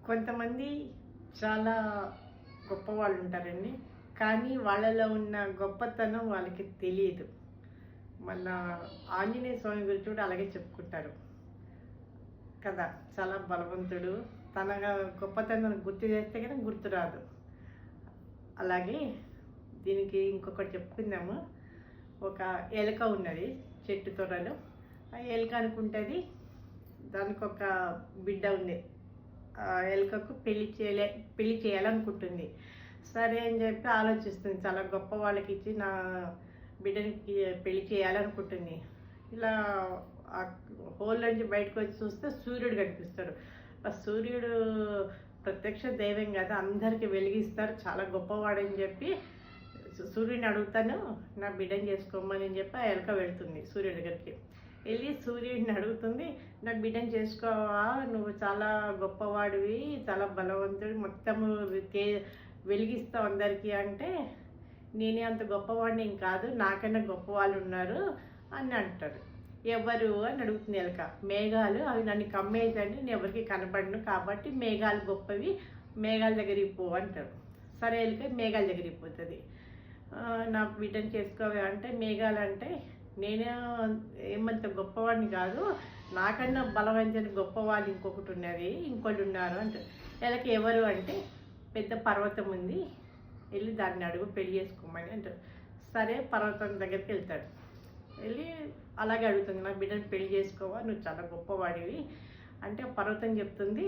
కొంతమంది చాలా గొప్పవాళ్ళు ఉంటారండి. కానీ వాళ్ళలో ఉన్న గొప్పతనం వాళ్ళకి తెలియదు. మన ఆంజనేయ స్వామి గురించి కూడా అలాగే చెప్పుకుంటారు కదా! చాలా బలవంతుడు. తన గొప్పతనం గుర్తు చేస్తే కనుక గుర్తురాదు. అలాగే దీనికి ఇంకొకటి చెప్పుకుందాము. ఒక ఎలుక ఉన్నది చెట్టు తొర్రలో. ఆ ఎలుక అనుకుంటుంది దానికి ఒక బిడ్డ ఉంది. ఆ ఎలుకకు పెళ్లి చేయాలనుకుంటుంది. సరే అని చెప్పి ఆలోచిస్తుంది. చాలా గొప్ప వాళ్ళకి ఇచ్చి నా బిడ్డనికి పెళ్లి చేయాలనుకుంటుంది. ఇలా ఆ హోల్ నుంచి బయటకు వచ్చి చూస్తే సూర్యుడు కనిపిస్తాడు. ఆ సూర్యుడు ప్రత్యక్ష దైవం కదా, అందరికీ వెలిగిస్తారు, చాలా గొప్పవాడని చెప్పి సూర్యుడిని అడుగుతాను, నా బిడ్డని చేసుకోమని చెప్పి ఆ ఎలుక వెళ్తుంది సూర్యుడి దగ్గరికి. వెళ్ళి సూర్యుడిని అడుగుతుంది, నా బిడ్డని చేసుకోవా, నువ్వు చాలా గొప్పవాడివి, చాలా బలవంతుడు, మొత్తము వెలిగిస్తావు అందరికీ అంటే, నేనే అంత గొప్పవాడిని ఏం కాదు, నాకన్నా గొప్ప వాళ్ళు ఉన్నారు అని అంటాడు. ఎవరు అని అడుగుతుంది ఎలుక. మేఘాలు, అవి నన్ను కమ్మేసండి, నేను ఎవరికి కనబడను, కాబట్టి మేఘాలు గొప్పవి, మేఘాల దగ్గరికి పో అంటాడు. సరే ఎలుక మేఘాల దగ్గరికి పోతుంది. నా బిడ్డని చేసుకోవే అంటే, మేఘాలు అంటే నేనే ఏమంత గొప్పవాడిని కాదు, నాకన్నా బలవంతుని గొప్పవాళ్ళు ఇంకొకటి ఉన్నది, ఇంకోళ్ళు ఉన్నారు అంటారు. ఎలక ఎవరు అంటే, పెద్ద పర్వతం ఉంది, వెళ్ళి దాన్ని అడుగు పెళ్లి చేసుకోమని అంటారు. సరే పర్వతం దగ్గరికి వెళ్తాడు. వెళ్ళి అలాగే అడుగుతుంది, నా బిడ్డని పెళ్లి చేసుకోవా, నువ్వు చాలా గొప్పవాడివి అంటే పర్వతం చెప్తుంది,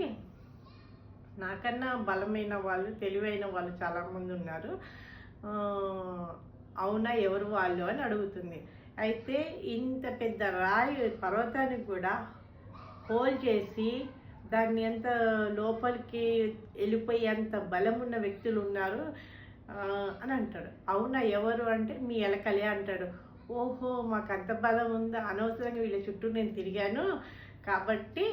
నాకన్నా బలమైన వాళ్ళు, తెలివైన వాళ్ళు చాలామంది ఉన్నారు, అవునా ఎవరు వాళ్ళు అని అడుగుతుంది. అయితే ఇంత పెద్ద రాయి పర్వతానికి కూడా హోల్ చేసి దాన్ని ఎంత లోపలికి వెళ్ళిపోయేంత బలం ఉన్న వ్యక్తులు ఉన్నారు అని అంటాడు. అవునా ఎవరు అంటే, మీ ఎలకలే అంటాడు. ఓహో, మాకు అంత బలం ఉందా, అనవసరంగా వీళ్ళ చుట్టూ నేను తిరిగాను, కాబట్టి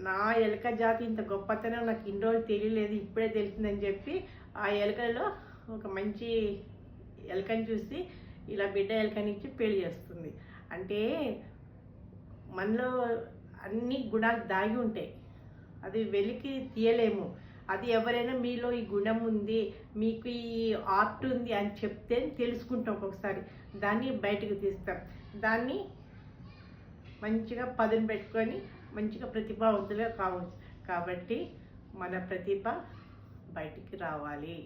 నా ఎలక జాతి ఇంత గొప్పతనం నాకు ఇన్ని రోజులు తెలియలేదు, ఇప్పుడే తెలిసిందని చెప్పి ఆ ఎలకలో ఒక మంచి ఎలకని చూసి ఇలా బిడ్డ ఎలకనిచ్చి పెళ్లి చేస్తుంది. అంటే మనలో అన్ని గుణాలు దాగి ఉంటాయి, అది వెలికి తీయలేము. అది ఎవరైనా మీలో ఈ గుణం ఉంది, మీకు ఈ ఆర్ట్ ఉంది అని చెప్తే తెలుసుకుంటాం. ఒక్కొక్కసారి దాన్ని బయటకు తీస్తాం. దాన్ని మంచిగా పదును పెట్టుకొని మంచిగా ప్రతిభావంతులుగా కావచ్చు. కాబట్టి మన ప్రతిభ బయటికి రావాలి.